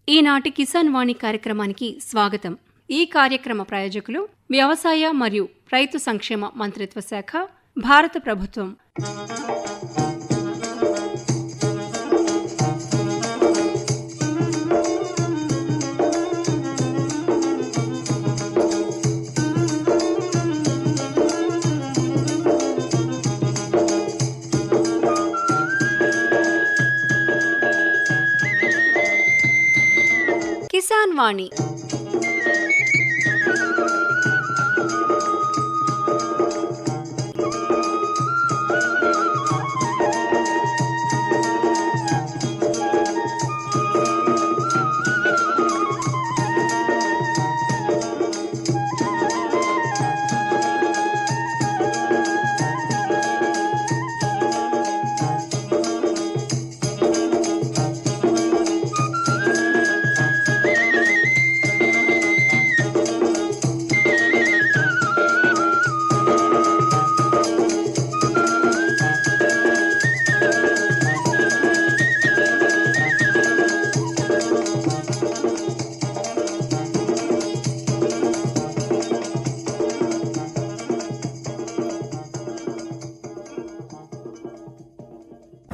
ఈనాటి కిసాన్ వాణి కార్యక్రమానికి స్వాగతం. ఈ కార్యక్రమ ప్రాయోజకులు వ్యవసాయ మరియు రైతు సంక్షేమ మంత్రిత్వ శాఖ, భారత ప్రభుత్వం. కిసాన్ వాణి.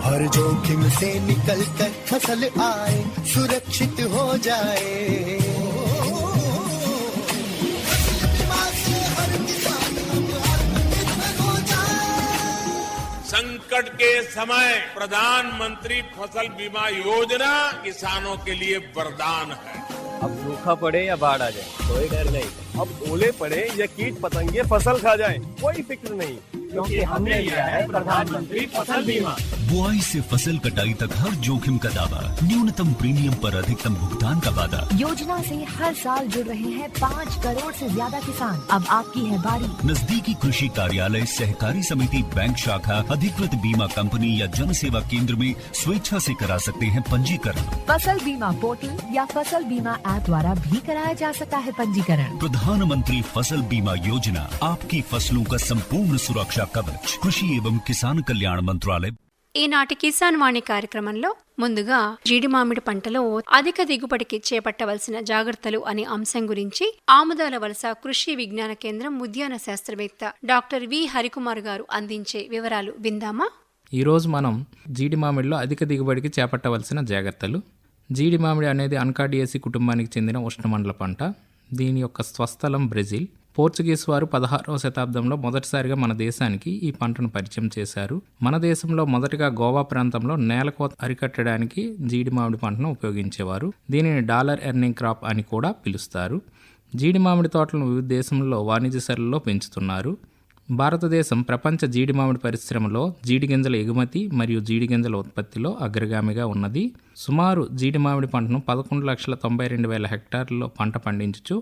हर जोखिम से निकल कर फसल आए, सुरक्षित हो जाए। हर किसान अब आत्मनिर्भर हो जाए। संकट के समय प्रधानमंत्री फसल बीमा योजना किसानों के लिए वरदान है। अब सूखा पड़े या बाढ़ आ जाए कोई डर नहीं, अब ओले पड़े या कीट पतंगे फसल खा जाए कोई फिक्र नहीं, क्योंकि हमने लिया है प्रधानमंत्री फसल बीमा। बुआई से फसल कटाई तक हर जोखिम का दावा, न्यूनतम प्रीमियम पर अधिकतम भुगतान का वादा। योजना से हर साल जुड़ रहे हैं 5 करोड़ से ज्यादा किसान। अब आपकी है बारी। नजदीकी कृषि कार्यालय, सहकारी समिति, बैंक शाखा, अधिकृत बीमा कंपनी या जन सेवा केंद्र में स्वेच्छा से करा सकते हैं पंजीकरण। फसल बीमा पोर्टल या फसल बीमा ऐप द्वारा भी कराया जा सकता है पंजीकरण। प्रधानमंत्री फसल बीमा योजना, आपकी फसलों का संपूर्ण सुरक्षा कवच, कृषि एवं किसान कल्याण मंत्रालय। ఈనాటి కిసాన్ వాణి కార్యక్రమంలో ముందుగా జీడి మామిడి పంటలో అధిక దిగుబడికి చేపట్టవలసిన జాగ్రత్తలు అనే అంశం గురించి ఆముదాల వలస కృషి విజ్ఞాన కేంద్రం ఉద్యాన శాస్త్రవేత్త డాక్టర్ వి హరికుమార్ గారు అందించే వివరాలు విందామా? ఈరోజు మనం జీడి మామిడిలో అధిక దిగుబడికి చేపట్టవలసిన జాగ్రత్తలు. జీడి మామిడి అనేది అన్కాడియేసి కుటుంబానికి చెందిన ఉష్ణమండల పంట. దీని యొక్క స్వస్థలం బ్రెజిల్. పోర్చుగీస్ వారు 16వ శతాబ్దంలో మొదటిసారిగా మన దేశానికి ఈ పంటను పరిచయం చేశారు. మన దేశంలో మొదటగా గోవా ప్రాంతంలో నేలకోత అరికట్టడానికి జీడి మామిడి పంటను ఉపయోగించేవారు. దీనిని డాలర్ ఎర్నింగ్ క్రాప్ అని కూడా పిలుస్తారు. జీడి మామిడి తోటలను వివిధ దేశంలో వాణిజ్య సరళిలో పెంచుతున్నారు. భారతదేశం ప్రపంచ జీడి మామిడి పరిశ్రమలో జీడి గింజల ఎగుమతి మరియు జీడి గింజల ఉత్పత్తిలో అగ్రగామిగా ఉన్నది. సుమారు జీడి మామిడి పంటను 11,92,000 హెక్టార్లలో పంట పండించుచు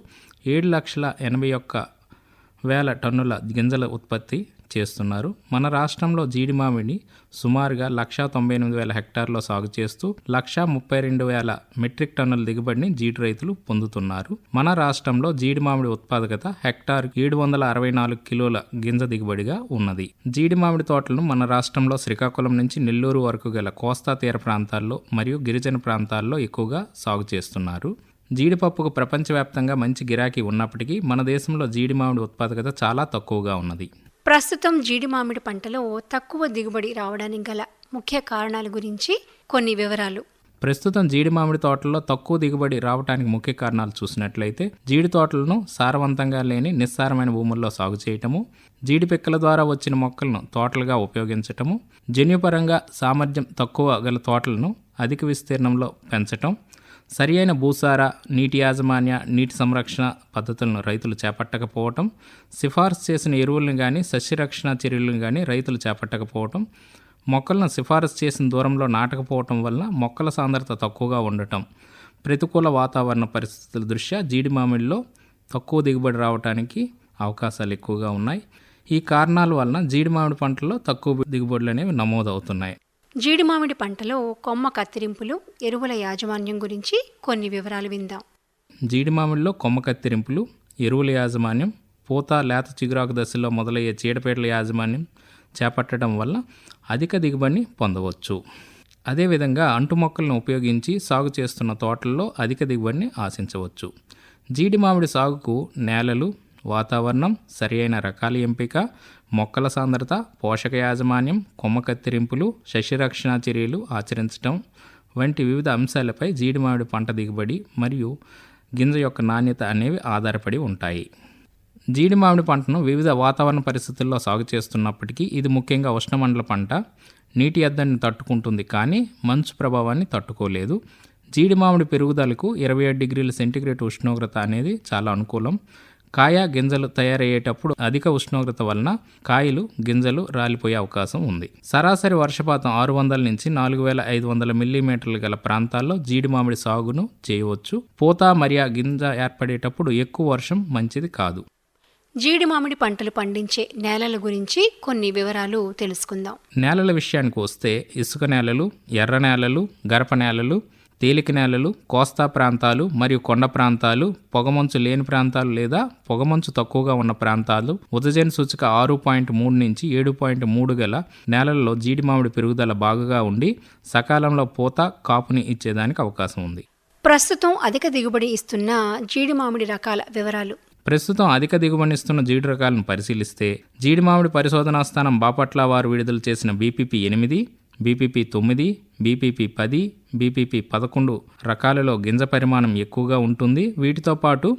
7,81,000 టన్నుల గింజల ఉత్పత్తి చేస్తున్నారు. మన రాష్ట్రంలో జీడి మామిడి సుమారుగా 1,98,000 హెక్టార్లో సాగు చేస్తూ 1,32,000 మెట్రిక్ టన్నుల దిగుబడిని జీడి రైతులు పొందుతున్నారు. మన రాష్ట్రంలో జీడి మామిడి ఉత్పాదకత హెక్టార్ 764 కిలోల గింజ దిగుబడిగా ఉన్నది. జీడి మామిడి తోటలను మన రాష్ట్రంలో శ్రీకాకుళం నుంచి నెల్లూరు వరకు గల కోస్తా తీర ప్రాంతాల్లో మరియు గిరిజన ప్రాంతాల్లో ఎక్కువగా సాగు చేస్తున్నారు. జీడిపప్పుకు ప్రపంచవ్యాప్తంగా మంచి గిరాకీ ఉన్నప్పటికీ మన దేశంలో జీడి మామిడి ఉత్పాదకత చాలా తక్కువగా ఉన్నది. ప్రస్తుతం జీడి మామిడి పంటలో తక్కువ దిగుబడి రావడానికి గల ముఖ్య కారణాల గురించి కొన్ని వివరాలు. ప్రస్తుతం జీడి మామిడి తోటల్లో తక్కువ దిగుబడి రావడానికి ముఖ్య కారణాలు చూసినట్లయితే జీడి తోటలను సారవంతంగా లేని నిస్సారమైన భూముల్లో సాగు చేయటము, జీడి పిక్కల ద్వారా వచ్చిన మొక్కలను తోటలుగా ఉపయోగించటము, జన్యుపరంగా సామర్థ్యం తక్కువ గల తోటలను అధిక విస్తీర్ణంలో పెంచటం, సరి అయిన భూసార, నీటి యాజమాన్య, నీటి సంరక్షణ పద్ధతులను రైతులు చేపట్టకపోవటం, సిఫార్సు చేసిన ఎరువులను కానీ సస్యరక్షణ చర్యలను కానీ రైతులు చేపట్టకపోవటం, మొక్కలను సిఫారసు చేసిన దూరంలో నాటకపోవటం వలన మొక్కల సాంద్రత తక్కువగా ఉండటం, ప్రతికూల వాతావరణ పరిస్థితుల దృష్ట్యా జీడి మామిడిలో తక్కువ దిగుబడి రావడానికి అవకాశాలు ఎక్కువగా ఉన్నాయి. ఈ కారణాల వలన జీడి మామిడి పంటల్లో తక్కువ దిగుబడులు అనేవి నమోదవుతున్నాయి. జీడి మామిడి పంటలో కొమ్మ కత్తిరింపులు, ఎరువుల యాజమాన్యం గురించి కొన్ని వివరాలు విందాం. జీడి మామిడిలో కొమ్మ కత్తిరింపులు, ఎరువుల యాజమాన్యం, పూత లేత చిగురాకు దశలో మొదలయ్యే చీడపీడల యాజమాన్యం చేపట్టడం వల్ల అధిక దిగుబడిని పొందవచ్చు. అదేవిధంగా అంటు మొక్కలను ఉపయోగించి సాగు చేస్తున్న తోటల్లో అధిక దిగుబడిని ఆశించవచ్చు. జీడి మామిడి సాగుకు నేలలు, వాతావరణం, సరియైన రకాల ఎంపిక, మొక్కల సాంద్రత, పోషక యాజమాన్యం, కొమ్మ కత్తిరింపులు, సస్యరక్షణ చర్యలు ఆచరించడం వంటి వివిధ అంశాలపై జీడి మామిడి పంట దిగుబడి మరియు గింజ యొక్క నాణ్యత అనేవి ఆధారపడి ఉంటాయి. జీడి మామిడి పంటను వివిధ వాతావరణ పరిస్థితుల్లో సాగు చేస్తున్నప్పటికీ ఇది ముఖ్యంగా ఉష్ణమండల పంట. నీటి ఎద్దడిని తట్టుకుంటుంది కానీ మంచు ప్రభావాన్ని తట్టుకోలేదు. జీడి మామిడి పెరుగుదలకు 27 డిగ్రీల సెంటీగ్రేడ్ ఉష్ణోగ్రత అనేది చాలా అనుకూలం. కాయ గింజలు తయారయ్యేటప్పుడు అధిక ఉష్ణోగ్రత వలన కాయలు గింజలు రాలిపోయే అవకాశం ఉంది. సరాసరి వర్షపాతం 600 నుంచి 4500 మిల్లీమీటర్లు గల ప్రాంతాల్లో జీడి మామిడి సాగును చేయవచ్చు. పూత మరియు గింజ ఏర్పడేటప్పుడు ఎక్కువ వర్షం మంచిది కాదు. జీడి మామిడి పంటలు పండించే నేలల గురించి కొన్ని వివరాలు తెలుసుకుందాం. నేలల విషయానికి వస్తే ఇసుక నేలలు, ఎర్ర నేలలు, గరప నేలలు, తేలిక నేలలు, కోస్తా ప్రాంతాలు మరియు కొండ ప్రాంతాలు, పొగమంచు లేని ప్రాంతాలు లేదా పొగమంచు తక్కువగా ఉన్న ప్రాంతాలు, ఉదజన సూచిక 6.3 నుంచి 7.3 గల నేలల్లో జీడి మామిడి పెరుగుదల బాగుగా ఉండి సకాలంలో పూత, కాపుని ఇచ్చేదానికి అవకాశం ఉంది. ప్రస్తుతం అధిక దిగుబడి ఇస్తున్న జీడి మామిడి రకాల వివరాలు. ప్రస్తుతం అధిక దిగుబడినిస్తున్న జీడి రకాలను పరిశీలిస్తే జీడి మామిడి పరిశోధనా స్థానం బాపట్ల వారు విడుదల చేసిన బీపీపీ 8, బీపీపీ 9, బీపీపీ 10, బీపీపీ 11 రకాలలో గింజ పరిమాణం ఎక్కువగా ఉంటుంది. వీటితో పాటు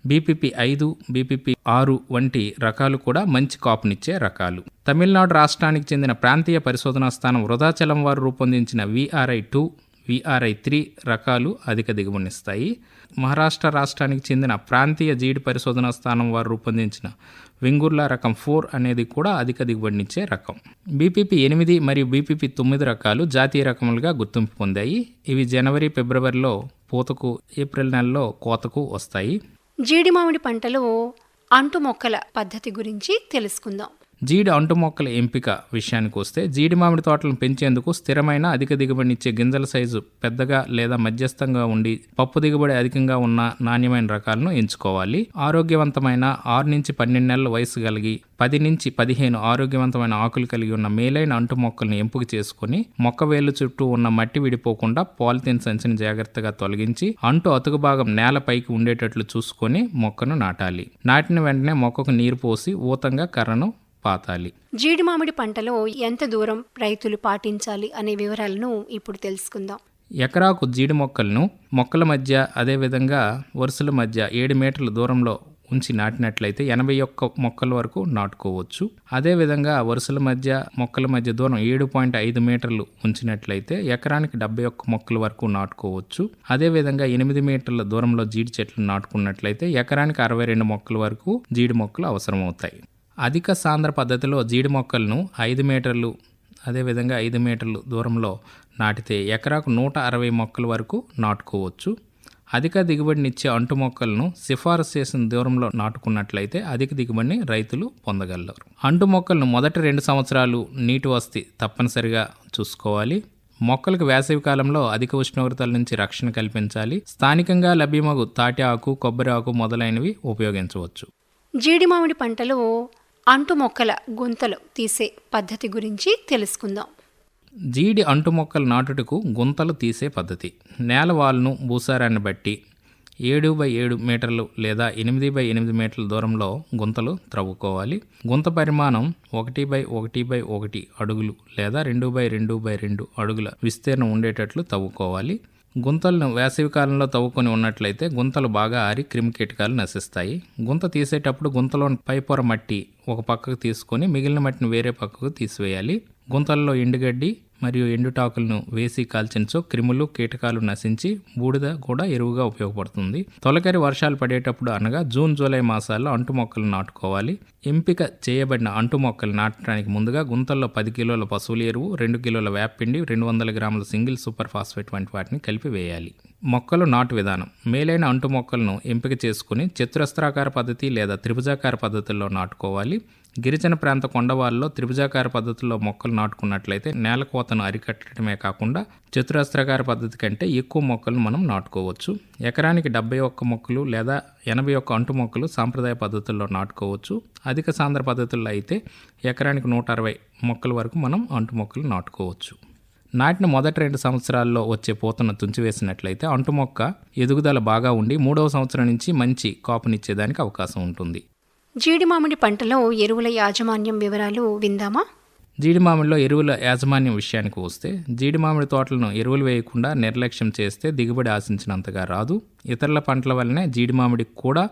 బీపీపీ 5, బీపీపీ 6 వంటి రకాలు కూడా మంచి కాపునిచ్చే రకాలు. తమిళనాడు రాష్ట్రానికి చెందిన ప్రాంతీయ పరిశోధనా స్థానం వృధాచలం వారు రూపొందించిన VRI2, VRI3 రకాలు అధిక దిగుబడినిస్తాయి. మహారాష్ట్ర రాష్ట్రానికి చెందిన ప్రాంతీయ జీడి పరిశోధనా స్థానం వారు రూపొందించిన వెంగుర్లా రకం 4 అనేది కూడా అధిక దిగుబడినిచ్చే రకం. బీపీపీ 8 మరియు బీపీపీ 9 రకాలు జాతీయ రకములుగా గుర్తింపు పొందాయి. ఇవి జనవరి, ఫిబ్రవరిలో పూతకు, ఏప్రిల్ నెలలో కోతకు వస్తాయి. జీడి మామిడి పంటలో అంటు మొక్కల పద్ధతి గురించి తెలుసుకుందాం. జీడి అంటు మొక్కల ఎంపిక విషయానికి వస్తే జీడి మామిడి తోటలను పెంచేందుకు స్థిరమైన అధిక దిగుబడినిచ్చే గింజల సైజు పెద్దగా లేదా మధ్యస్థంగా ఉండి పప్పు దిగుబడి అధికంగా ఉన్న నాణ్యమైన రకాలను ఎంచుకోవాలి. ఆరోగ్యవంతమైన 6 నుంచి 12 నెలల వయసు కలిగి 10 నుంచి 15 ఆరోగ్యవంతమైన ఆకులు కలిగి ఉన్న మేలైన అంటు మొక్కలను ఎంపిక చేసుకుని మొక్క వేళ్ల చుట్టూ ఉన్న మట్టి విడిపోకుండా పాలిథిన్ సంచిని జాగ్రత్తగా తొలగించి అంటు అతుకు భాగం నేలపైకి ఉండేటట్లు చూసుకొని మొక్కను నాటాలి. నాటిన వెంటనే మొక్కకు నీరు పోసి ఊతంగా కర్రను పాతాలి. జీడి మామిడి పంటలో ఎంత దూరం రైతులు పాటించాలి అనే వివరాలను ఇప్పుడు తెలుసుకుందాం. ఎకరాకు జీడి మొక్కలను మొక్కల మధ్య అదేవిధంగా వరుసల మధ్య 7 మీటర్ల దూరంలో ఉంచి నాటినట్లయితే 81 మొక్కల వరకు నాటుకోవచ్చు. అదేవిధంగా వరుసల మధ్య మొక్కల మధ్య దూరం 7.5 మీటర్లు ఉంచినట్లయితే ఎకరానికి 71 మొక్కల వరకు నాటుకోవచ్చు. అదేవిధంగా 8 మీటర్ల దూరంలో జీడి చెట్లు నాటుకున్నట్లయితే ఎకరానికి 62 మొక్కల వరకు జీడి మొక్కలు అవసరమవుతాయి. అధిక సాంద్ర పద్ధతిలో జీడి మొక్కలను 5 మీటర్లు అదేవిధంగా 5 మీటర్లు దూరంలో నాటితే ఎకరాకు 160 మొక్కల వరకు నాటుకోవచ్చు. అధిక దిగుబడినిచ్చే అంటు మొక్కలను సిఫారసు చేసిన దూరంలో నాటుకున్నట్లయితే అధిక దిగుబడిని రైతులు పొందగలరు. అంటు మొక్కలను మొదటి 2 సంవత్సరాలు నీటి వసతి తప్పనిసరిగా చూసుకోవాలి. మొక్కలకు వేసవి కాలంలో అధిక ఉష్ణోగ్రతల నుంచి రక్షణ కల్పించాలి. స్థానికంగా లభ్యమగు తాటి ఆకు, కొబ్బరి ఆకు మొదలైనవి ఉపయోగించవచ్చు. జీడి మామిడి పంటలో అంటు మొక్కల గుంతలు తీసే పద్ధతి గురించి తెలుసుకుందాం. జీడి అంటు మొక్కలు నాటుటకు గుంతలు తీసే పద్ధతి. నేలవాలును భూసారాన్ని బట్టి 7x7 మీటర్లు లేదా 8x8 మీటర్ల దూరంలో గుంతలు త్రవ్వుకోవాలి. గుంత పరిమాణం 1x1x1 అడుగులు లేదా 2x2x2 అడుగుల విస్తీర్ణం ఉండేటట్లు తవ్వుకోవాలి. గుంతలను వేసవికాలంలో తవ్వుకొని ఉన్నట్లయితే గుంతలు బాగా ఆరి క్రిమికీటకాలు నశిస్తాయి. గుంత తీసేటప్పుడు గుంతలోని పైపొర మట్టి ఒక పక్కకు తీసుకొని మిగిలిన మట్టిని వేరే పక్కకు తీసివేయాలి. గుంతల్లో ఎండుగడ్డి మరియు ఎండుటాకులను వేసి కాల్చినచో క్రిములు, కీటకాలు నశించి బూడిద కూడా ఎరువుగా ఉపయోగపడుతుంది. తొలకరి వర్షాలు పడేటప్పుడు అనగా జూన్, జూలై మాసాల్లో అంటు మొక్కలు నాటుకోవాలి. ఎంపిక చేయబడిన అంటు మొక్కలు నాటడానికి ముందుగా గుంతల్లో 10 కిలోల పశువుల ఎరువు, 2 కిలోల వేపపిండి, 200 గ్రాముల సింగిల్ సూపర్ ఫాస్ఫేట్ వంటి వాటిని కలిపి వేయాలి. మొక్కలు నాటు విధానం. మేలైన అంటు మొక్కలను ఎంపిక చేసుకుని చతురస్రాకార పద్ధతి లేదా త్రిభుజాకార పద్ధతుల్లో నాటుకోవాలి. గిరిజన ప్రాంత కొండవాళ్ళలో త్రిభుజాకార పద్ధతిలో మొక్కలు నాటుకున్నట్లయితే నేల కోతను అరికట్టడమే కాకుండా చతురస్రాకార పద్ధతి కంటే ఎక్కువ మొక్కలను మనం నాటుకోవచ్చు. ఎకరానికి 71 మొక్కలు లేదా 81 అంటు మొక్కలు సాంప్రదాయ పద్ధతుల్లో నాటుకోవచ్చు. అధిక సాంద్ర పద్ధతుల్లో అయితే ఎకరానికి 160 మొక్కల వరకు మనం అంటు మొక్కలు నాటుకోవచ్చు. నాటిన మొదటి 2 సంవత్సరాల్లో వచ్చే పూతను తుంచివేసినట్లయితే అంటుమొక్క ఎదుగుదల బాగా ఉండి 3వ సంవత్సరం నుంచి మంచి కాపునిచ్చేదానికి అవకాశం ఉంటుంది. జీడి మామిడి పంటలో ఎరువుల యాజమాన్యం వివరాలు విందామా? జీడి మామిడిలో ఎరువుల యాజమాన్యం విషయానికి వస్తే, జీడి మామిడి తోటలను ఎరువులు వేయకుండా నిర్లక్ష్యం చేస్తే దిగుబడి ఆశించినంతగా రాదు. ఇతరుల పంటల వల్లనే జీడి మామిడికి కూడా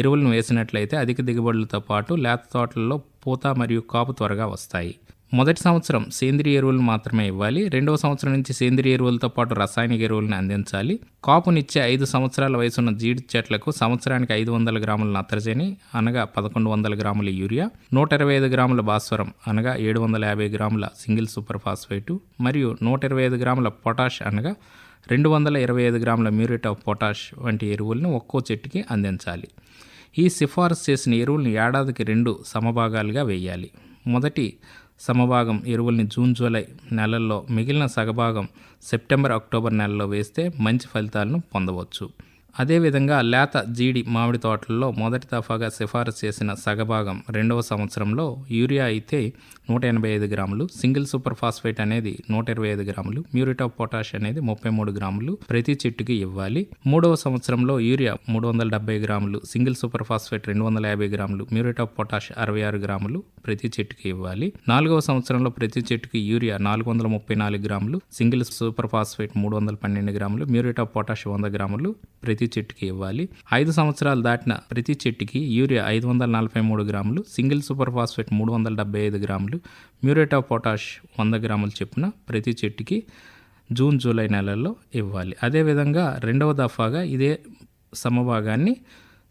ఎరువులను వేసినట్లయితే అధిక దిగుబడులతో పాటు లేత తోటలలో పూత మరియు కాపు త్వరగా వస్తాయి. మొదటి సంవత్సరం సేంద్రియ ఎరువులను మాత్రమే ఇవ్వాలి. 2వ సంవత్సరం నుంచి సేంద్రియ ఎరువులతో పాటు రసాయనిక ఎరువులను అందించాలి. కాపునిచ్చే 5 సంవత్సరాల వయసున్న జీడి చెట్లకు సంవత్సరానికి 500 గ్రాముల నత్రజని అనగా 1100 గ్రాముల యూరియా, 125 గ్రాముల భాస్వరం అనగా 750 గ్రాముల సింగిల్ సూపర్ ఫాస్ఫేటు మరియు 125 గ్రాముల పొటాష్ అనగా 225 గ్రాముల మ్యూరేట్ ఆఫ్ పొటాష్ వంటి ఎరువులను ఒక్కో చెట్టుకి అందించాలి. ఈ సిఫారసు చేసిన ఎరువులను ఏడాదికి 2 సమభాగాలుగా వేయాలి. మొదటి సమభాగం ఎరువుల్ని జూన్ జూలై నెలల్లో, మిగిలిన సగభాగం సెప్టెంబర్ అక్టోబర్ నెలలో వేస్తే మంచి ఫలితాలను పొందవచ్చు. అదేవిధంగా లేత జీడి మామిడి తోటల్లో మొదటి దఫాగా సిఫారసు చేసిన సగభాగం 2వ సంవత్సరంలో యూరియా అయితే 185 గ్రాములు, సింగిల్ సూపర్ ఫాస్ఫేట్ అనేది 125 గ్రాములు, మ్యూరేట్ ఆఫ్ పొటాష్ అనేది 33 గ్రాములు ప్రతి చెట్టుకి ఇవ్వాలి. 3వ సంవత్సరంలో యూరియా 370 గ్రాములు, సింగిల్ సూపర్ ఫాస్ఫేట్ 250 గ్రాములు, మ్యూరేట్ ఆఫ్ పొటాష్ 66 గ్రాములు ప్రతి చెట్టుకి ఇవ్వాలి. 4వ సంవత్సరంలో ప్రతి చెట్టుకి యూరియా 434 గ్రాములు, సింగిల్ సూపర్ ఫాస్ఫేట్ 312 గ్రాములు, మ్యూరేట్ ఆఫ్ పొటాష్ 100 గ్రాములు ప్రతి చెట్టుకి ఇవ్వాలి. 5 సంవత్సరాలు దాటిన ప్రతి చెట్టుకి యూరియా 543 గ్రాములు, సింగిల్ సూపర్ ఫాస్ఫేట్ 375 గ్రాములు, మ్యూరేట్ ఆఫ్ పొటాష్ 100 గ్రాములు చొప్పున ప్రతి చెట్టుకి జూన్ జూలై నెలల్లో ఇవ్వాలి. అదేవిధంగా 2వ దఫాగా ఇదే సమభాగాన్ని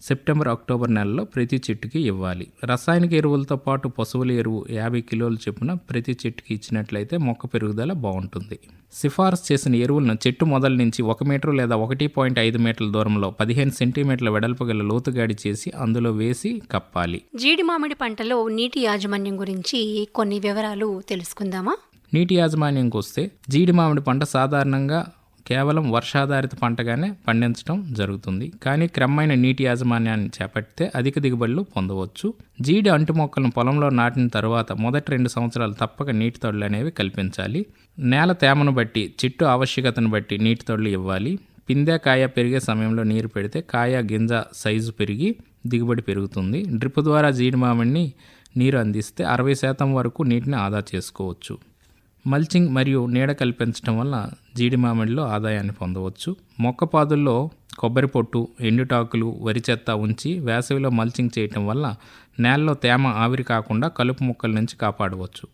సెప్టెంబర్ అక్టోబర్ నెలలో ప్రతి చెట్టుకి ఇవ్వాలి. రసాయనిక ఎరువులతో పాటు పశువుల ఎరువు 50 కిలోలు చొప్పున ప్రతి చెట్టుకి ఇచ్చినట్లయితే మొక్క పెరుగుదల బాగుంటుంది. సిఫారసు చేసిన ఎరువులను చెట్టు మొదల నుంచి 1 మీటర్ లేదా 1.5 మీటర్ల దూరంలో 15 సెంటీమీటర్ల వెడల్పు గల లోతుగాడి చేసి అందులో వేసి కప్పాలి. జీడి మామిడి పంటలో నీటి యాజమాన్యం గురించి కొన్ని వివరాలు తెలుసుకుందామా? నీటి యాజమాన్యంకి వస్తే, జీడి మామిడి పంట సాధారణంగా కేవలం వర్షాధారిత పంటగానే పండించడం జరుగుతుంది. కానీ క్రమమైన నీటి యాజమాన్యాన్ని చేపడితే అధిక దిగుబడులు పొందవచ్చు. జీడి అంటు మొక్కలను పొలంలో నాటిన తర్వాత మొదటి 2 సంవత్సరాలు తప్పక నీటి తొడులు అనేవి కల్పించాలి. నేల తేమను బట్టి, చెట్టు ఆవశ్యకతను బట్టి నీటి తొడులు ఇవ్వాలి. పిందె కాయ పెరిగే సమయంలో నీరు పెడితే కాయ గింజ సైజు పెరిగి దిగుబడి పెరుగుతుంది. డ్రిప్ ద్వారా జీడి మామిడిని నీరు అందిస్తే 60% వరకు నీటిని ఆదా చేసుకోవచ్చు. మల్చింగ్ మరియు నీడ కల్పించడం వల్ల జీడి మామిడిలో ఆదాయాన్ని పొందవచ్చు. మొక్క పాదుల్లో కొబ్బరి పొట్టు, ఎండుటాకులు, వరి చెత్త ఉంచి వేసవిలో మల్చింగ్ చేయటం వల్ల నేలలో తేమ ఆవిరి కాకుండా కలుపు మొక్కల నుంచి కాపాడవచ్చు.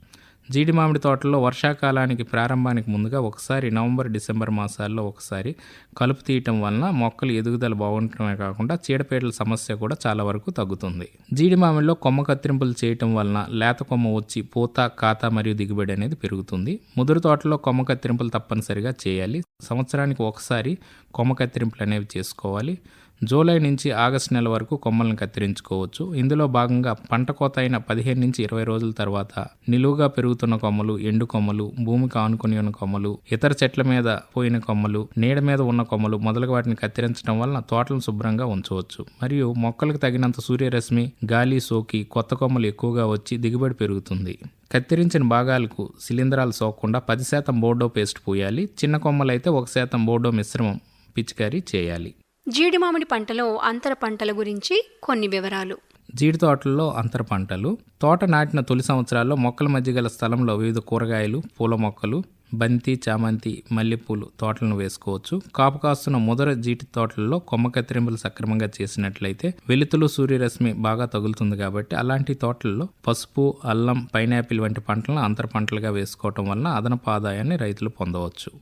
జీడి మామిడి తోటల్లో వర్షాకాలానికి ప్రారంభానికి ముందుగా ఒకసారి నవంబర్ డిసెంబర్ మాసాల్లో ఒకసారి కలుపు తీయటం వలన మొక్కలు ఎదుగుదల బాగుండటమే కాకుండా చీడపీడల సమస్య కూడా చాలా వరకు తగ్గుతుంది. జీడి మామిడిలో కొమ్మ కత్తిరింపులు చేయటం వలన లేత కొమ్మ వచ్చి పూత, కాత మరియు దిగుబడి అనేది పెరుగుతుంది. ముదురు తోటలో కొమ్మ కత్తిరింపులు తప్పనిసరిగా చేయాలి. సంవత్సరానికి ఒకసారి కొమ్మ కత్తిరింపులు అనేవి చేసుకోవాలి. జూలై నుంచి ఆగస్టు నెల వరకు కొమ్మలను కత్తిరించుకోవచ్చు. ఇందులో భాగంగా పంట కోత అయిన 15 నుంచి 20 రోజుల తర్వాత నిలువుగా పెరుగుతున్న కొమ్మలు, ఎండు కొమ్మలు, భూమికి ఆనుకుని ఉన్న కొమ్మలు, ఇతర చెట్ల మీద పోయిన కొమ్మలు, నీడ మీద ఉన్న కొమ్మలు మొదలగు వాటిని కత్తిరించడం వలన తోటలను శుభ్రంగా ఉంచవచ్చు. మరియు మొక్కలకు తగినంత సూర్యరశ్మి, గాలి సోకి కొత్త కొమ్మలు ఎక్కువగా వచ్చి దిగుబడి పెరుగుతుంది. కత్తిరించిన భాగాలకు శిలీంధ్రాలు సోకకుండా 10% బోర్డో పేస్ట్ పూయాలి. చిన్న కొమ్మలైతే 1% బోర్డో మిశ్రమం పిచికారీ చేయాలి. జీడి మామిడి పంటలో అంతర పంటల గురించి కొన్ని వివరాలు. జీడి తోటల్లో అంతర పంటలు. తోట నాటిన తొలి సంవత్సరాల్లో మొక్కల మధ్య గల స్థలంలో వివిధ కూరగాయలు, పూల మొక్కలు, బంతి, చామంతి, మల్లెపూలు తోటలను వేసుకోవచ్చు. కాపు కాస్తున్న ముదర జీడి తోటల్లో కొమ్మ కత్తిరింపులు సక్రమంగా చేసినట్లయితే వెలుతురు, సూర్యరశ్మి బాగా తగులుతుంది కాబట్టి అలాంటి తోటల్లో పసుపు, అల్లం, పైనాపిల్ వంటి పంటలను అంతర పంటలుగా వేసుకోవటం వలన అదనపు ఆదాయాన్ని రైతులు పొందవచ్చు.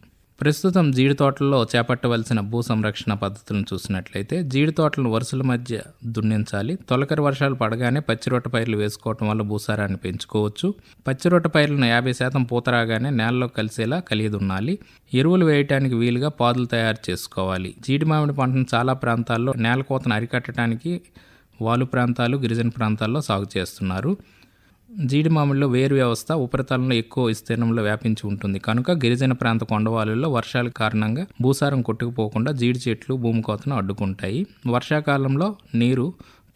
ప్రస్తుతం జీడి తోటల్లో చేపట్టవలసిన భూ సంరక్షణ పద్ధతులను చూసినట్లయితే, జీడి తోటలను వరుసల మధ్య దున్నించాలి. తొలకరి వర్షాలు పడగానే పచ్చిరొట్ట పైర్లు వేసుకోవటం వల్ల భూసారాన్ని పెంచుకోవచ్చు. పచ్చిరొట్ట పైర్లను 50% పూత రాగానే నేలలో కలిసేలా కలిగి దున్నాలి. ఎరువులు వేయటానికి వీలుగా పాదులు తయారు చేసుకోవాలి. జీడి మామిడి పంటను చాలా ప్రాంతాల్లో నేల కోతను అరికట్టడానికి వాలు ప్రాంతాలు, గిరిజన ప్రాంతాల్లో సాగు చేస్తున్నారు. జీడి మామిడిలో వేరు వ్యవస్థ ఉపరితలంలో ఎక్కువ విస్తీర్ణంలో వ్యాపించి ఉంటుంది కనుక గిరిజన ప్రాంత కొండవాళ్ళలో వర్షాల కారణంగా భూసారం కొట్టుకుపోకుండా జీడి చెట్లు భూమి కోతను అడ్డుకుంటాయి. వర్షాకాలంలో నీరు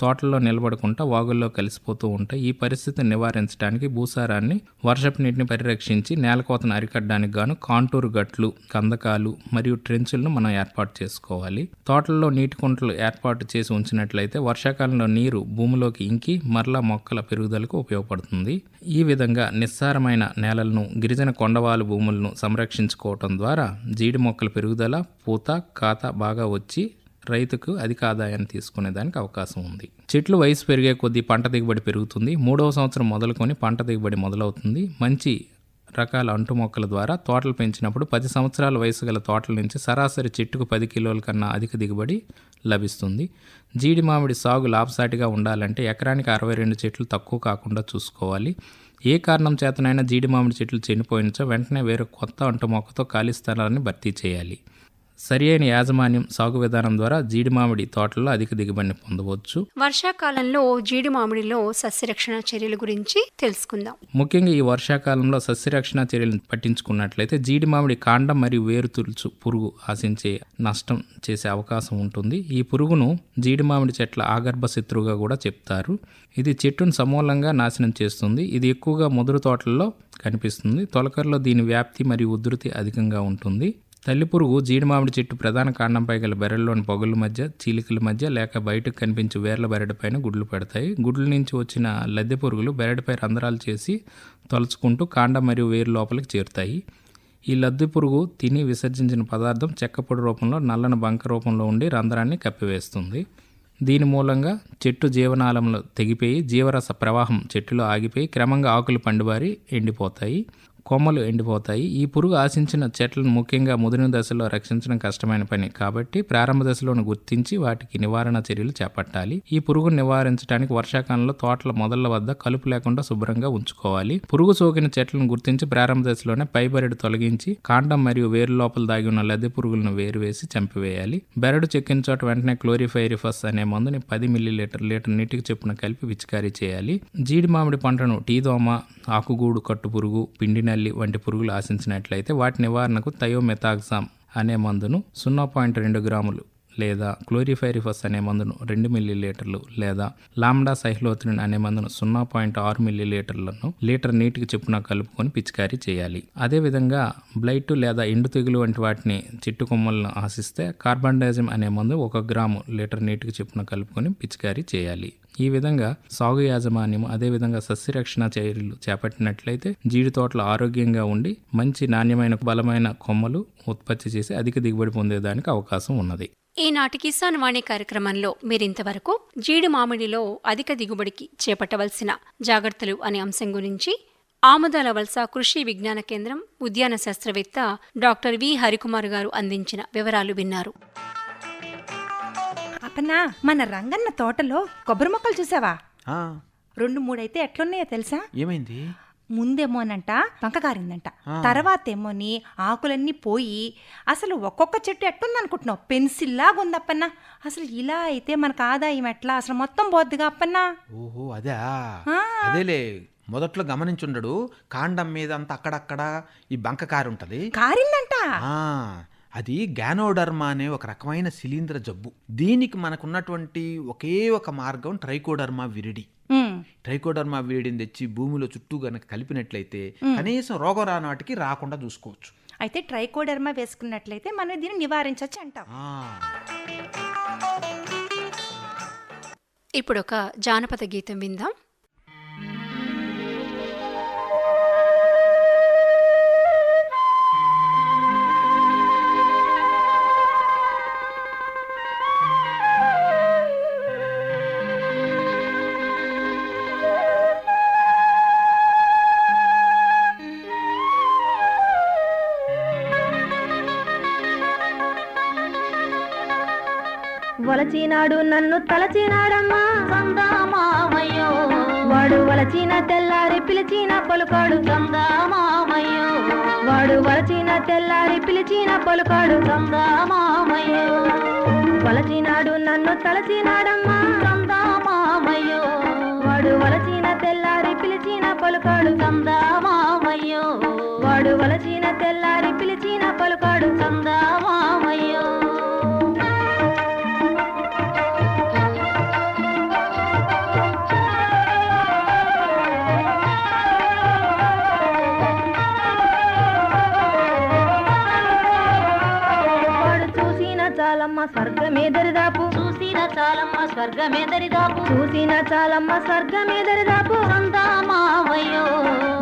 తోటల్లో నిలబడకుండా వాగుల్లో కలిసిపోతూ ఉంటాయి. ఈ పరిస్థితిని నివారించడానికి భూసారాన్ని, వర్షపు నీటిని పరిరక్షించి నేలకోతను అరికట్టడానికి గాను కాంటూరు గట్లు, కందకాలు మరియు ట్రెంచులను మనం ఏర్పాటు చేసుకోవాలి. తోటల్లో నీటి కుంటలు ఏర్పాటు చేసి ఉంచినట్లయితే వర్షాకాలంలో నీరు భూమిలోకి ఇంకి మరలా మొక్కల పెరుగుదలకు ఉపయోగపడుతుంది. ఈ విధంగా నిస్సారమైన నేలలను, గిరిజన కొండవాలు భూములను సంరక్షించుకోవటం ద్వారా జీడి మొక్కల పెరుగుదల, పూత, కాత బాగా వచ్చి రైతుకు అధిక ఆదాయాన్ని తీసుకునేదానికి అవకాశం ఉంది. చెట్లు వయసు పెరిగే కొద్దీ పంట దిగుబడి పెరుగుతుంది. 3వ సంవత్సరం మొదలుకొని పంట దిగుబడి మొదలవుతుంది. మంచి రకాల అంటు మొక్కల ద్వారా తోటలు పెంచినప్పుడు 10 సంవత్సరాల వయసు గల తోటల నుంచి సరాసరి చెట్టుకు 10 కిలోల కన్నా అధిక దిగుబడి లభిస్తుంది. జీడి మామిడి సాగు లాభసాటిగా ఉండాలంటే ఎకరానికి 62 చెట్లు తక్కువ కాకుండా చూసుకోవాలి. ఏ కారణం చేతనైనా జీడి మామిడి చెట్లు చనిపోయినచో వెంటనే వేరే కొత్త అంటు మొక్కతో ఖాళీ స్థలాన్ని భర్తీ చేయాలి. సరి అయిన యాజమాన్యం, సాగు విధానం ద్వారా జీడి మామిడి తోటల్లో అధిక దిగుబడిని పొందవచ్చు. వర్షాకాలంలో జీడి మామిడిలో సస్యరక్షణ చర్యల గురించి తెలుసుకుందాం. ముఖ్యంగా ఈ వర్షాకాలంలో సస్యరక్షణ చర్యలను పట్టించుకున్నట్లయితే జీడి మామిడి కాండం మరియు వేరు తులుచు పురుగు ఆశించే నష్టం చేసే అవకాశం ఉంటుంది. ఈ పురుగును జీడి మామిడి చెట్ల ఆగర్భ శత్రువుగా కూడా చెప్తారు. ఇది చెట్టును సమూలంగా నాశనం చేస్తుంది. ఇది ఎక్కువగా ముదురు తోటల్లో కనిపిస్తుంది. తొలకరలో దీని వ్యాప్తి మరియు ఉధృతి అధికంగా ఉంటుంది. తల్లి పురుగు జీడి మామిడి చెట్టు ప్రధాన కాండంపై గల బెరల్లోని పొగల మధ్య, చీలికల మధ్య లేక బయటకు కనిపించే వేర్ల బెరడుపైన గుడ్లు పెడతాయి. గుడ్ల నుంచి వచ్చిన లద్దె పురుగులు బెరడుపై రంధ్రాలు చేసి తొలచుకుంటూ కాండం మరియు వేరు లోపలికి చేరుతాయి. ఈ లద్దె పురుగు తిని విసర్జించిన పదార్థం చెక్కపొడి రూపంలో నల్లని బంక రూపంలో ఉండి రంధ్రాన్ని కప్పివేస్తుంది. దీని మూలంగా చెట్టు జీవనాళంలో తెగిపోయి జీవరస ప్రవాహం చెట్టులో ఆగిపోయి క్రమంగా ఆకులు పండిబారి ఎండిపోతాయి, కొమ్మలు ఎండిపోతాయి. ఈ పురుగు ఆశించిన చెట్లను ముఖ్యంగా ముదిరిన దశలో రక్షించడం కష్టమైన పని కాబట్టి ప్రారంభ దశలోను గుర్తించి వాటికి నివారణ చర్యలు చేపట్టాలి. ఈ పురుగును నివారించడానికి వర్షాకాలంలో తోటల మొదళ్ల వద్ద కలుపు లేకుండా శుభ్రంగా ఉంచుకోవాలి. పురుగు సోకిన చెట్లను గుర్తించి ప్రారంభ దశలోనే పై బెరడు తొలగించి కాండం మరియు వేరు లోపల దాగి ఉన్న లద్దె పురుగులను వేరువేసి చంపివేయాలి. బెరడు చెక్కిన చోట వెంటనే క్లోరిఫైరిఫస్ అనే మందుని 10 మిల్లీలీటర్ నీటికి చొప్పున కలిపి పిచికారీ చేయాలి. జీడి మామిడి పంటను టీదోమ, ఆకుగూడు కట్టు పురుగు, పిండి నల్లి వంటి పురుగులు ఆశించినట్లయితే వాటి నివారణకు థయోమెథాక్సామ్ అనే మందును 0.2 గ్రాములు లేదా క్లోరిఫైరిఫస్ అనే మందును 2 మిల్లీలీటర్లు లేదా లాంబ్డా సైహ్లోత్రిన్ అనే మందును 0.6 మిల్లీలీటర్లను లీటర్ నీటికి చొప్పున కలుపుకొని పిచికారీ చేయాలి. అదేవిధంగా బ్లైట్ లేదా ఎండు తెగులు వంటి వాటిని చెట్టు కొమ్మలను ఆశిస్తే కార్బండైజం అనే మందు 1 గ్రాము లీటర్ నీటికి చొప్పున కలుపుకొని పిచికారీ చేయాలి. ఈ విధంగా సాగు యాజమాన్యం, అదేవిధంగా సస్యరక్షణ చర్యలు చేపట్టినట్లయితే జీడి తోటలు ఆరోగ్యంగా ఉండి మంచి నాణ్యమైన బలమైన కొమ్మలు ఉత్పత్తి చేసి అధిక దిగుబడి పొందేదానికి అవకాశం ఉన్నది. ఈనాటి కిసాన్ వాణి కార్యక్రమంలో మీరింతవరకు జీడి మామిడిలో అధిక దిగుబడికి చేపట్టవలసిన జాగ్రత్తలు అనే అంశం గురించి ఆముదాల వలస కృషి విజ్ఞాన కేంద్రం ఉద్యాన శాస్త్రవేత్త డాక్టర్ వి హరికుమార్ గారు అందించిన వివరాలు విన్నారు. అప్పన్నా, మన రంగన్న తోటలో కొబ్బరి మొక్కలు చూసావా? 2-3 అయితే ఎట్లున్నాయో తెలుసా? ఏమైంది? ముందేమోనంట పంకగారిందంట, తర్వాత ఏమోని ఆకులన్నీ పోయి అసలు ఒక్కొక్క చెట్టు ఎట్టుందనుకుంటున్నావు, పెన్సిల్లాగా ఉందప్పన్నా. అసలు ఇలా అయితే మనకు ఆదాయం ఎట్లా? అసలు మొత్తం పోద్దిగా అప్పన్నా. ఓహో అదే, అదేలే మొదట్లో గమనించుండడు. కాండం మీద అంతా అక్కడక్కడ ఈ బంక కారి ఉంటది, కారిందంట. అది గ్యానోడర్మా అనే ఒక రకమైన శిలీంద్ర జబ్బు. దీనికి మనకున్నటువంటి ఒకే ఒక మార్గం ట్రైకోడర్మా విరిడి. ట్రైకోడర్మా విరిడిని తెచ్చి భూమిలో చుట్టూ గనక కలిపినట్లయితే కనీసం రోగం రానాటికి రాకుండా చూసుకోవచ్చు. అయితే ట్రైకోడర్మా వేసుకున్నట్లయితే మనం దీన్ని నివారించవచ్చు అంటాం. ఇప్పుడు ఒక జానపద గీతం విందాం. వలచినాడు నన్ను తలచినాడమ్మా సందామామయ్యో, వాడు వలచిన తెల్లారి పిలిచిన పలుకాడు సందామామయ్యో, వాడు వలచిన తెల్లారి పిలిచిన పలుకాడు సందామామయ్యో, వలచినాడు నన్ను తలచినాడమ్మా సందామామయ్యో, వాడు వలచిన తెల్లారి పిలిచిన పలుకాడు సందామామయ్యో, వాడు వలచిన తెల్లారి పిలిచిన పలుకాడు సందామామయ్యో. స్వర్గమే దరిదాపు చూసిన చాలమ్మ స్వర్గమే దరిదాపు చూసిన చాలమ్మ స్వర్గమే దరిదాపు సందామావయ్యో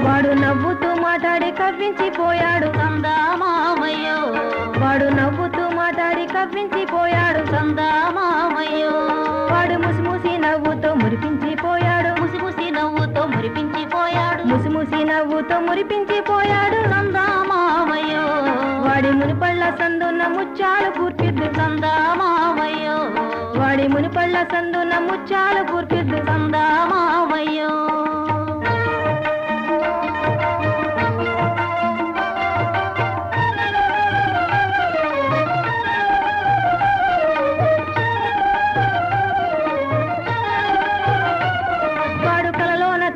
వాడు నవ్వుతూ మాట్లాడి కవ్వించిపోయాడు సందామావయ్యో వాడు నవ్వుతూ మాట్లాడి కవ్వించిపోయాడు సందామావయ్యో వాడు ముసిముసి నవ్వుతో మురిపించిపోయాడు ముసిముసి నవ్వుతో మురిపించిపోయాడు ముసిముసి నవ్వుతో మురిపించిపోయాడు సందామావయ్యో వాడి మునిపళ్ళ సందున్న ముత్యాలు కూర్పిద్దు సందామావయ్యో వాడి మునిపళ్ళ సందున్న ముత్యాలు కూర్పిద్దు సందామావయ్యో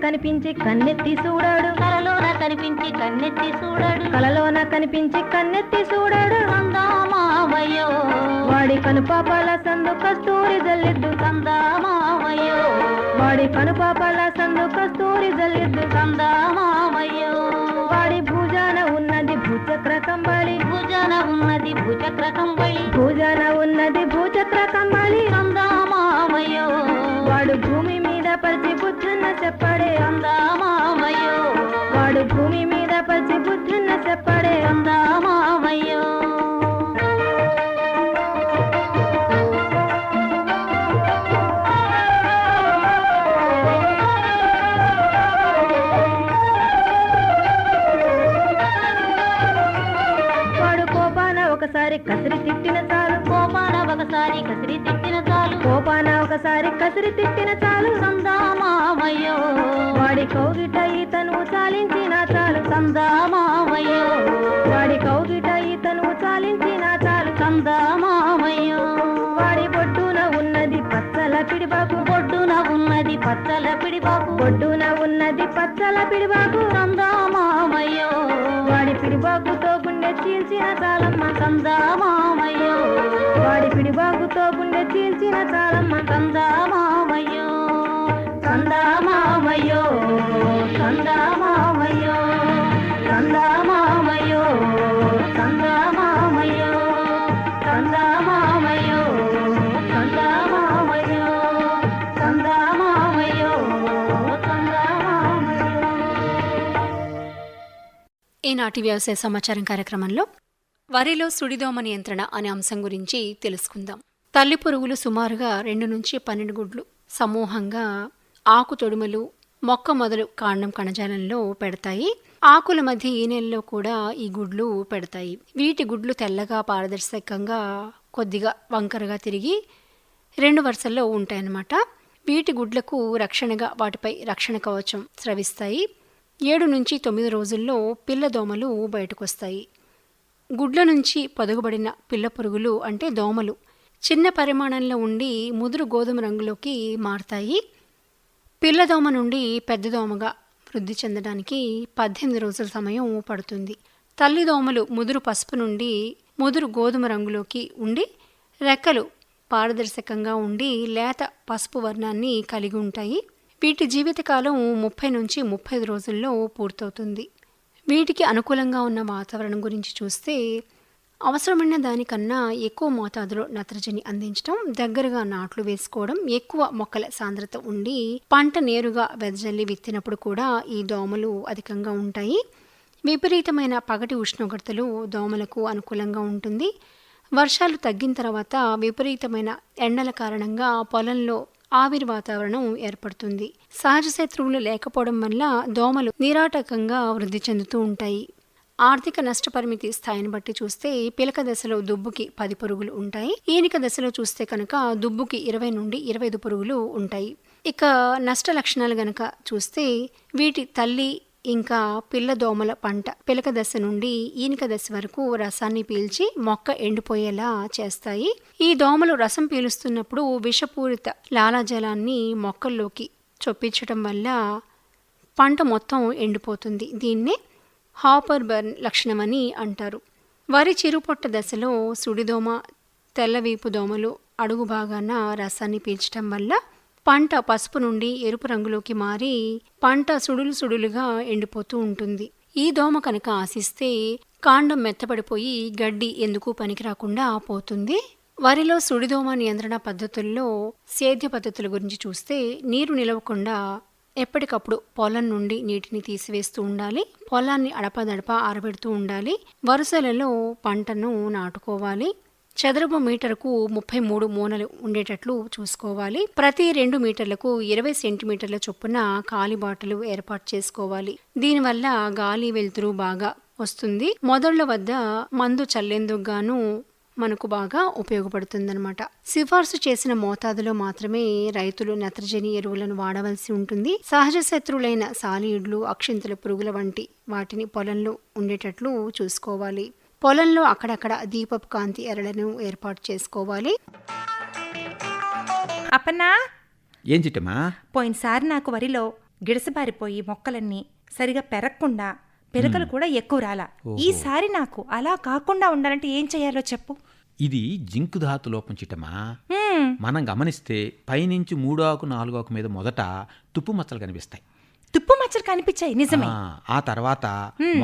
కనిపించి కన్నెత్తి చూడాడు కలలోన కనిపించి కన్నెత్తి చూడాడు కలలోన కనిపించి కన్నెత్తి చూడాడు సందామావయ్యో వాడి కనుపాపాల సందు కస్తూరి జల్లిద్దు సందామావయ్యో వాడి కనుపాపాల సందు కస్తూరి జల్లిద్దు సందామావయ్యో వాడి భుజాన ఉన్నది భూచక్ర కంబళి భుజాన ఉన్నది భూచక్ర కంబళి భుజాన ఉన్నది భూచక్ర కంబళి సందామావయ్యో వాడు భూమి మీద పరిచి బుద్ధున్న చెప్పడే సందామావయ్యో వాడు భూమి మీద పరిచి బుద్ధున్న చెప్పడే సందామావయ్యో వాడు కోపాన ఒకసారి కసిరి తిట్టిన చాలు కోపాన ఒకసారి కసిరి తిట్టిన చాలు కోపాన ఒకసారి కసిరి తిట్టిన చాలు సందామావయ్యో వాడి కౌగిట ఈతను చాలించిన చాలు సందామావయ్యో వాడి కౌగిట ఈతను చాలించిన చాలు సందామావయ్యో వాడి బొడ్డున ఉన్నది పచ్చల పిడిబాకు బొడ్డున ఉన్నది పచ్చల పిడిబాకు బొడ్డున ఉన్నది పచ్చల పిడిబాకు సందామావయ్యో వాడి పిడిబాకుతో గుండె చీల్చిన చాలమ్మ సందామావయ్యో వాడి పిడిబాకుతో గుండె చీల్చిన చాలమ్మ సందామావయ్యో సందామావయ్యో సందామావయ్యో సందామావయ్యో సందామావయ్యో సందామావయ్యో సందామావయ్యో సందామావయ్యో సందామావయ్యో. ఈనాటి వ్యవసాయ సమాచారం కార్యక్రమంలో వరిలో సుడిదోమ నియంత్రణ అనే అంశం గురించి తెలుసుకుందాం. తల్లి పురుగులు సుమారుగా 2 నుంచి 12 గుడ్లు సమూహంగా ఆకు తొడుమలు మొక్క మొదలు కాండం కణజాలంలో పెడతాయి. ఆకుల మధ్య ఈనెల్లో కూడా ఈ గుడ్లు పెడతాయి. వీటి గుడ్లు తెల్లగా పారదర్శకంగా కొద్దిగా వంకరగా తిరిగి 2 వరుసల్లో ఉంటాయన్నమాట. వీటి గుడ్లకు రక్షణగా వాటిపై రక్షణ కవచం స్రవిస్తాయి. 7 నుంచి 9 రోజుల్లో పిల్ల దోమలు బయటకొస్తాయి. గుడ్ల నుంచి పొదగబడిన పిల్ల పురుగులు అంటే దోమలు చిన్న పరిమాణంలో ఉండి ముదురు గోధుమ రంగులోకి మారతాయి. పిల్లదోమ నుండి పెద్ద దోమగా వృద్ధి చెందడానికి 18 రోజుల సమయం పడుతుంది. తల్లి దోమలు ముదురు పసుపు నుండి ముదురు గోధుమ రంగులోకి ఉండి రెక్కలు పారదర్శకంగా ఉండి లేత పసుపు వర్ణాన్ని కలిగి ఉంటాయి. వీటి జీవితకాలం 30 నుంచి 35 రోజుల్లో పూర్తవుతుంది. వీటికి అనుకూలంగా ఉన్న వాతావరణం గురించి చూస్తే అవసరమైన దానికన్నా ఎక్కువ మోతాదులో నత్రజని అందించడం, దగ్గరగా నాట్లు వేసుకోవడం, ఎక్కువ మొక్కల సాంద్రత ఉండి పంట నేరుగా వెదజల్లి విత్తినప్పుడు కూడా ఈ దోమలు అధికంగా ఉంటాయి. విపరీతమైన పగటి ఉష్ణోగ్రతలు దోమలకు అనుకూలంగా ఉంటుంది. వర్షాలు తగ్గిన తర్వాత విపరీతమైన ఎండల కారణంగా పొలంలో ఆవిరి వాతావరణం ఏర్పడుతుంది. సహజ శత్రువులు లేకపోవడం వల్ల దోమలు నిరాటకంగా వృద్ధి చెందుతూ ఉంటాయి. ఆర్థిక నష్టపరిమితి స్థాయిని బట్టి చూస్తే పిలక దశలో దుబ్బుకి 10 పురుగులు ఉంటాయి. ఈనిక దశలో చూస్తే కనుక దుబ్బుకి 20 నుండి 25 పురుగులు ఉంటాయి. ఇక నష్ట లక్షణాలు గనక చూస్తే వీటి తల్లి ఇంకా పిల్ల దోమల పంట పిలక దశ నుండి ఈనిక దశ వరకు రసాన్ని పీల్చి మొక్క ఎండిపోయేలా చేస్తాయి. ఈ దోమలు రసం పీలుస్తున్నప్పుడు విషపూరిత లాలాజలాన్ని మొక్కల్లోకి చొప్పించడం వల్ల పంట మొత్తం ఎండిపోతుంది. దీన్నే హాపర్ బర్న్ లక్షణమని అంటారు. వరి చిరుపొట్ట దశలో సుడిదోమ, తెల్లవీపు దోమలు అడుగు భాగాన రసాన్ని పీల్చడం వల్ల పంట పసుపు నుండి ఎరుపు రంగులోకి మారి పంట సుడులుగా ఎండిపోతూ ఉంటుంది. ఈ దోమ కనుక ఆశిస్తే కాండం మెత్తబడిపోయి గడ్డి ఎందుకు పనికి రాకుండా పోతుంది. వరిలో సుడిదోమ నియంత్రణ పద్ధతుల్లో సేద్య పద్ధతుల గురించి చూస్తే నీరు నిలవకుండా ఎప్పటికప్పుడు పొలం నుండి నీటిని తీసివేస్తూ ఉండాలి. పొలాన్ని అడపదడప ఆరబెడుతూ ఉండాలి. వరుసలలో పంటను నాటుకోవాలి. చదరపు మీటరుకు 33 మూనలు ఉండేటట్లు చూసుకోవాలి. ప్రతి 2 మీటర్లకు 20 సెంటీమీటర్ల చొప్పున కాలిబాటలు ఏర్పాటు చేసుకోవాలి. దీనివల్ల గాలి వెలుతురు బాగా వస్తుంది. మొదళ్ల వద్ద మందు చల్లేందుకు గాను మనకు బాగా ఉపయోగపడుతుందన్నమాట. సిఫార్సు చేసిన మోతాదులో మాత్రమే రైతులు నత్రజని ఎరువులను వాడవలసి ఉంటుంది. సహజ శత్రువులైన సాలీడ్లు, అక్షింతల పురుగుల వంటి వాటిని పొలంలో ఉండేటట్లు చూసుకోవాలి. పొలంలో అక్కడక్కడ దీపపు కాంతి ఎరలను ఏర్పాటు చేసుకోవాలి. అప్పన్నా, ఏం చిట్టమ్మా? పోయినసారి నాకు వరిలో గిడసబారిపోయి మొక్కలన్నీ సరిగా పెరగకుండా పిలకలు కూడా ఎక్కువ రాలా. ఈసారి నాకు అలా కాకుండా ఉండాలంటే ఏం చేయాలో చెప్పు. ఇది జింకు ధాతు లోపం చిట్టమా. మనం గమనిస్తే పైనుంచి 3 ఆకు 4 ఆకు మీద మొదట తుప్పు మచ్చలు కనిపిస్తాయి. తుప్పు మచ్చలు కనిపించాయి, నిజమే. ఆ తర్వాత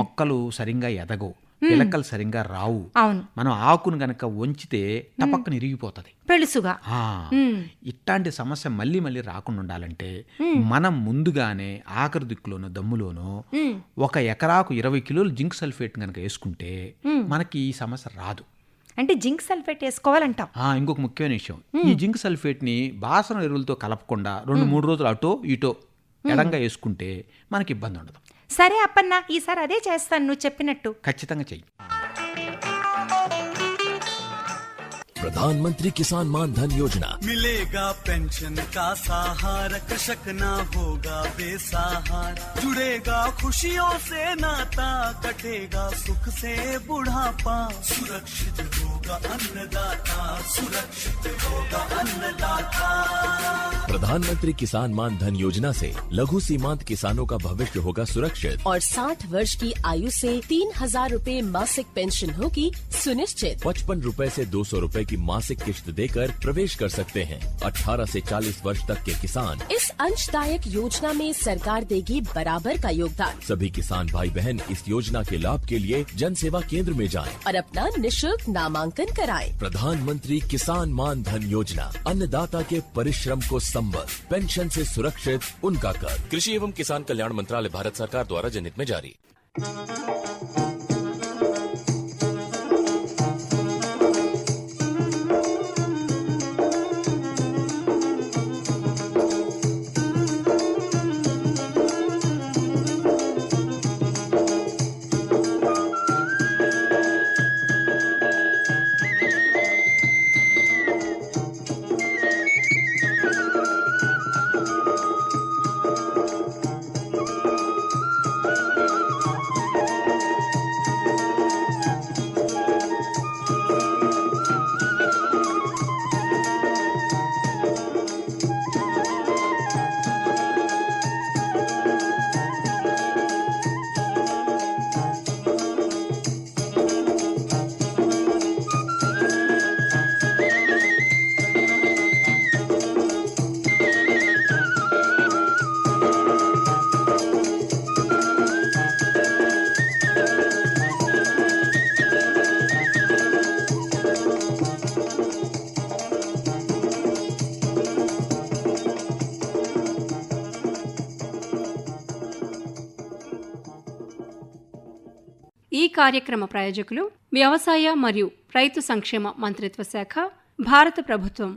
మొక్కలు సరిగ్గా ఎదగవు, పిలకలు సరిగ్గా రావు. అవును. మనం ఆకును గనక వంచితే టపక్కన ఇరిగిపోతుంది, పెళుసుగా. ఇట్లాంటి సమస్య మళ్ళీ మళ్ళీ రాకుండా ఉండాలంటే మనం ముందుగానే ఆఖరి దిక్కులోనో దమ్ములోనో 1 ఎకరాకు 20 కిలోలు జింక్ సల్ఫేట్ గనక వేసుకుంటే మనకి ఈ సమస్య రాదు. అంటే జింక్ సల్ఫేట్ వేసుకోవాలంటాం. ఇంకొక ముఖ్యమైన విషయం, ఈ జింక్ సల్ఫేట్ ని బాసన ఎరువులతో కలపకుండా 2-3 రోజులు అటో ఇటో ఎడంగా వేసుకుంటే మనకి ఇబ్బంది ఉండదు. సరే అప్పన్న, ఈసారి అదే చేస్తాను నువ్వు చెప్పినట్టు. ఖచ్చితంగా చెయ్యి. प्रधानमंत्री किसान मान धन योजना। मिलेगा पेंशन का सहारा, कृषक ना होगा बेसहारा, जुड़ेगा खुशियों से नाता, कटेगा सुख से बुढ़ापा, सुरक्षित होगा अन्नदाता, सुरक्षित होगा अन्नदाता। प्रधानमंत्री किसान मान धन योजना से लघु सीमांत किसानों का भविष्य होगा सुरक्षित और 60 वर्ष की आयु से 3,000 रूपए मासिक पेंशन होगी सुनिश्चित। 55 रूपए से 200 रूपए की मासिक किश्त देकर प्रवेश कर सकते हैं। 18 से 40 वर्ष तक के किसान इस अंशदायक योजना में सरकार देगी बराबर का योगदान। सभी किसान भाई बहन इस योजना के लाभ के लिए जन सेवा केंद्र में जाएं और अपना निःशुल्क नामांकन कराएं। प्रधानमंत्री किसान मान धन योजना, अन्नदाता के परिश्रम को संबल, पेंशन से सुरक्षित उनका कर। कृषि एवं किसान कल्याण मंत्रालय, भारत सरकार द्वारा जनहित में जारी। ఈ కార్యక్రమ ప్రాయోజకులు వ్యవసాయ మరియు రైతు సంక్షేమ మంత్రిత్వ శాఖ, భారత ప్రభుత్వం.